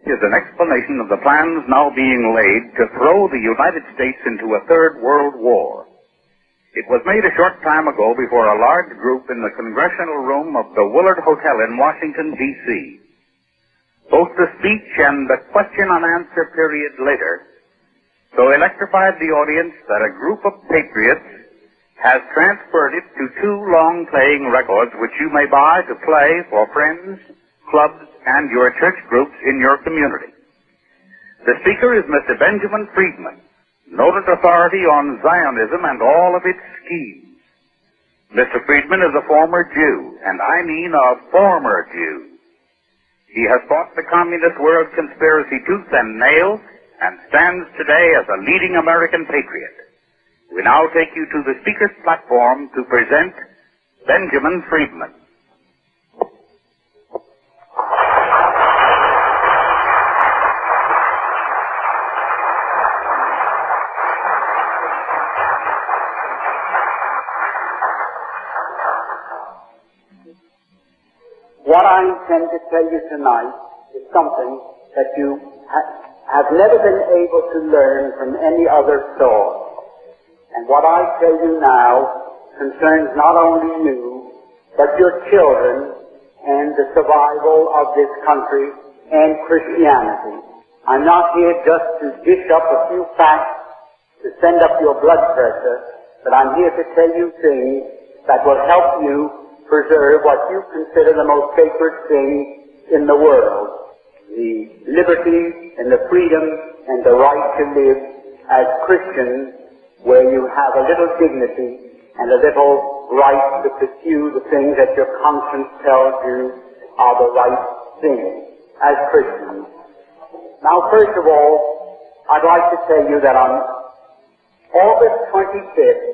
is an explanation of the plans now being laid to throw the United States into a third world war. It was made a short time ago before a large group in the congressional room of the Willard Hotel in Washington, D.C. Both the speech and the question and answer period later so electrified the audience that a group of patriots has transferred it to two long-playing records which you may buy to play for friends, clubs, and your church groups in your community. The speaker is Mr. Benjamin Freedman, noted authority on Zionism and all of its schemes. Mr. Freedman is a former Jew, and I mean a former Jew. He has fought the communist world conspiracy tooth and nail and stands today as a leading American patriot. We now take you to the speaker's platform to present Benjamin Freedman. What I intend to tell you tonight is something that you have never been able to learn from any other source. And what I tell you now concerns not only you, but your children and the survival of this country and Christianity. I'm not here just to dish up a few facts to send up your blood pressure, but I'm here to tell you things that will help you preserve what you consider the most sacred thing in the world, the liberty and the freedom and the right to live as Christians, where you have a little dignity and a little right to pursue the things that your conscience tells you are the right things as Christians. Now, first of all, I'd like to tell you that on August 25th,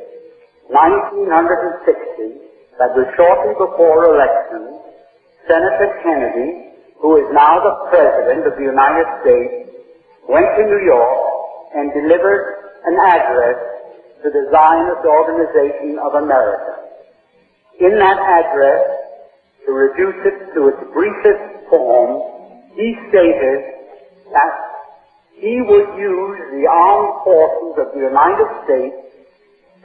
1960, that was shortly before election, Senator Kennedy, who is now the President of the United States, went to New York and delivered an address to the Zionist Organization of America. In that address, to reduce it to its briefest form, he stated that he would use the armed forces of the United States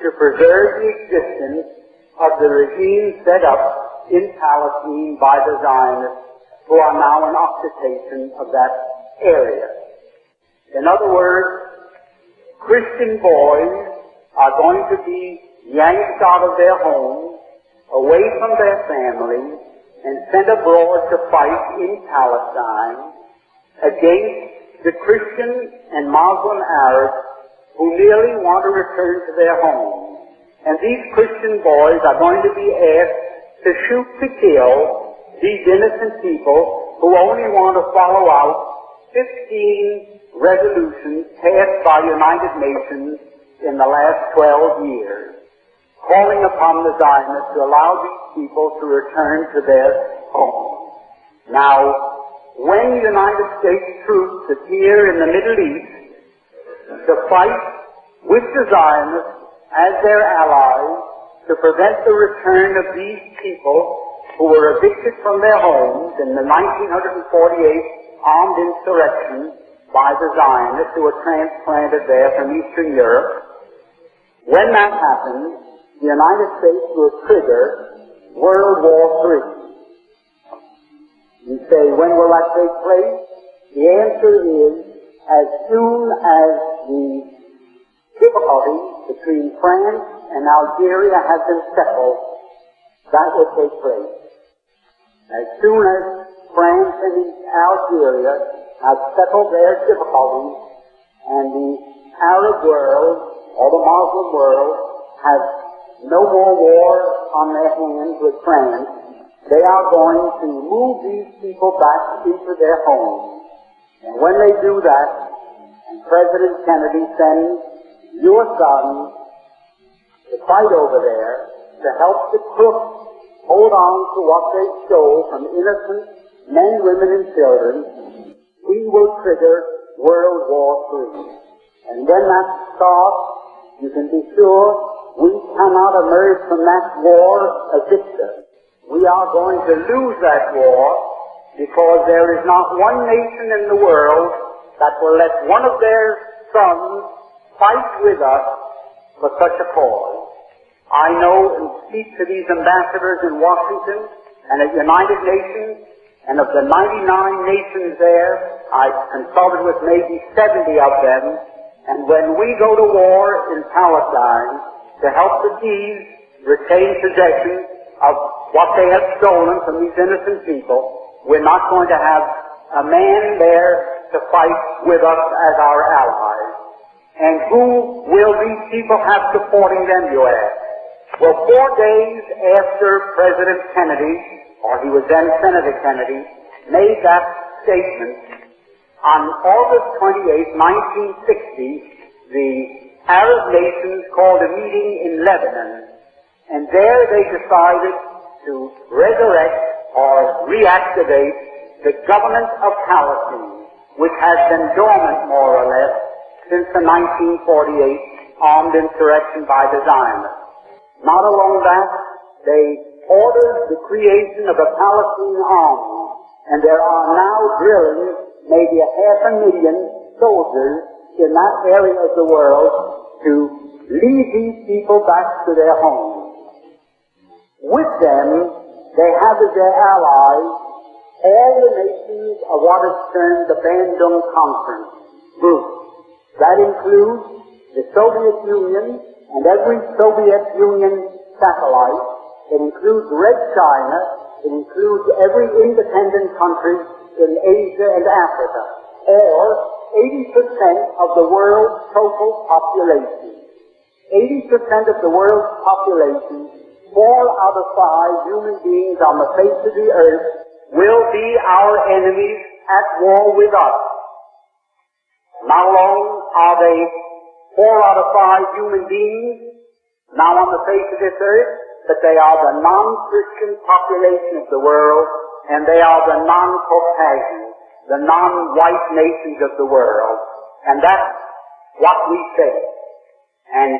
to preserve the existence of the regime set up in Palestine by the Zionists, who are now in occupation of that area. In other words, Christian boys are going to be yanked out of their homes, away from their families, and sent abroad to fight in Palestine against the Christian and Muslim Arabs who merely want to return to their homes. And these Christian boys are going to be asked to shoot to kill these innocent people who only want to follow out 15 resolutions passed by United Nations in the last 12 years, calling upon the Zionists to allow these people to return to their homes. Now, when United States troops appear in the Middle East to fight with the Zionists as their allies to prevent the return of these people who were evicted from their homes in the 1948 armed insurrection by the Zionists who were transplanted there from Eastern Europe. When that happens, the United States will trigger World War III. You say, when will that take place? The answer is, as soon as the difficulty between France and Algeria has been settled, that will take place. As soon as France and Algeria have settled their difficulties and the Arab world or the Muslim world has no more war on their hands with France, they are going to move these people back into their homes. And when they do that, and President Kennedy sends your sons to fight over there to help the crooks hold on to what they stole from innocent men, women, and children, we will trigger World War III. And when that starts, you can be sure we cannot emerge from that war a victor. We are going to lose that war, because there is not one nation in the world that will let one of their sons fight with us for such a cause. I know and speak to these ambassadors in Washington and at United Nations, and of the 99 nations there, I've consulted with maybe 70 of them, and when we go to war in Palestine to help the thieves retain possession of what they have stolen from these innocent people, we're not going to have a man there to fight with us as our allies. And who will these people have supporting them, you ask? Well, 4 days after President Kennedy, or he was then Senator Kennedy, made that statement, on August 28, 1960, the Arab nations called a meeting in Lebanon, and there they decided to resurrect or reactivate the government of Palestine, which has been dormant more or less since the 1948 armed insurrection by the Zionists. Not alone that, they ordered the creation of a Palestinian army, and there are now drilling maybe 500,000 soldiers in that area of the world to lead these people back to their homes. With them, they have as their allies all the nations of what is termed the Bandung Conference group. That includes the Soviet Union and every Soviet Union satellite. It includes Red China. It includes every independent country in Asia and Africa, or 80% of the world's total population. 80% of the world's population, 4 out of 5 human beings on the face of the earth, will be our enemies at war with us. Not alone are they 4 out of 5 human beings now on the face of this earth, but they are the non-Christian population of the world, and they are the non-Caucasian, the non-white nations of the world. And that's what we say. And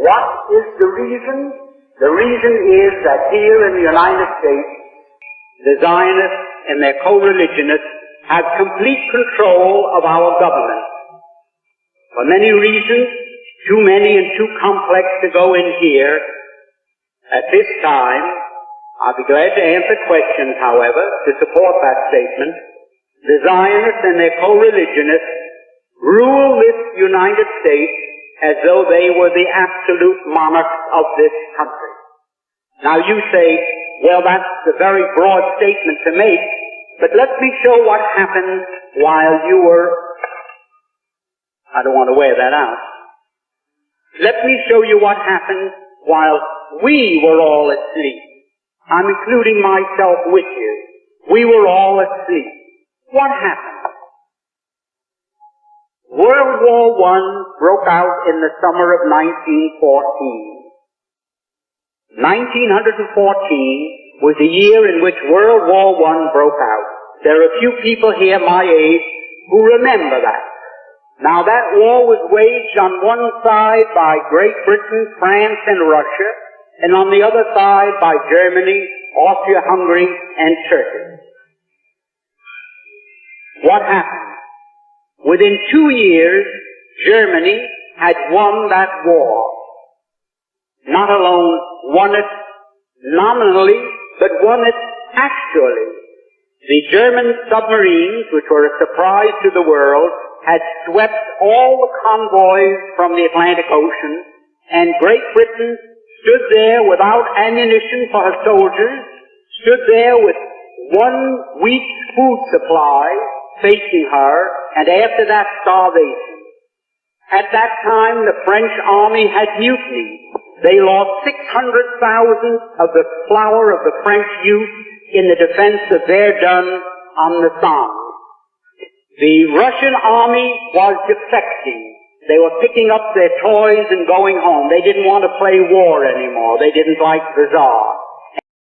what is the reason? The reason is that here in the United States, the Zionists and their co-religionists have complete control of our government. For many reasons, too many and too complex to go in here at this time. I'll be glad to answer questions, however, to support that statement. The Zionists and their co-religionists rule this United States as though they were the absolute monarchs of this country. Now you say, well, that's a very broad statement to make, but let me show what happened while you were, I don't want to wear that out. Let me show you what happened while we were all asleep. I'm including myself with you. We were all asleep. What happened? World War I broke out in the summer of 1914. 1914 was the year in which World War I broke out. There are a few people here my age who remember that. Now that war was waged on one side by Great Britain, France, and Russia, and on the other side by Germany, Austria-Hungary, and Turkey. What happened? Within 2 years, Germany had won that war. Not alone won it nominally, but won it actually. The German submarines, which were a surprise to the world, had swept all the convoys from the Atlantic Ocean, and Great Britain stood there without ammunition for her soldiers, stood there with 1 week's food supply facing her, and after that, starvation. At that time, the French army had mutinied. They lost 600,000 of the flower of the French youth in the defense of Verdun on the Somme. The Russian army was defecting. They were picking up their toys and going home. They didn't want to play war anymore. They didn't like the Tsar.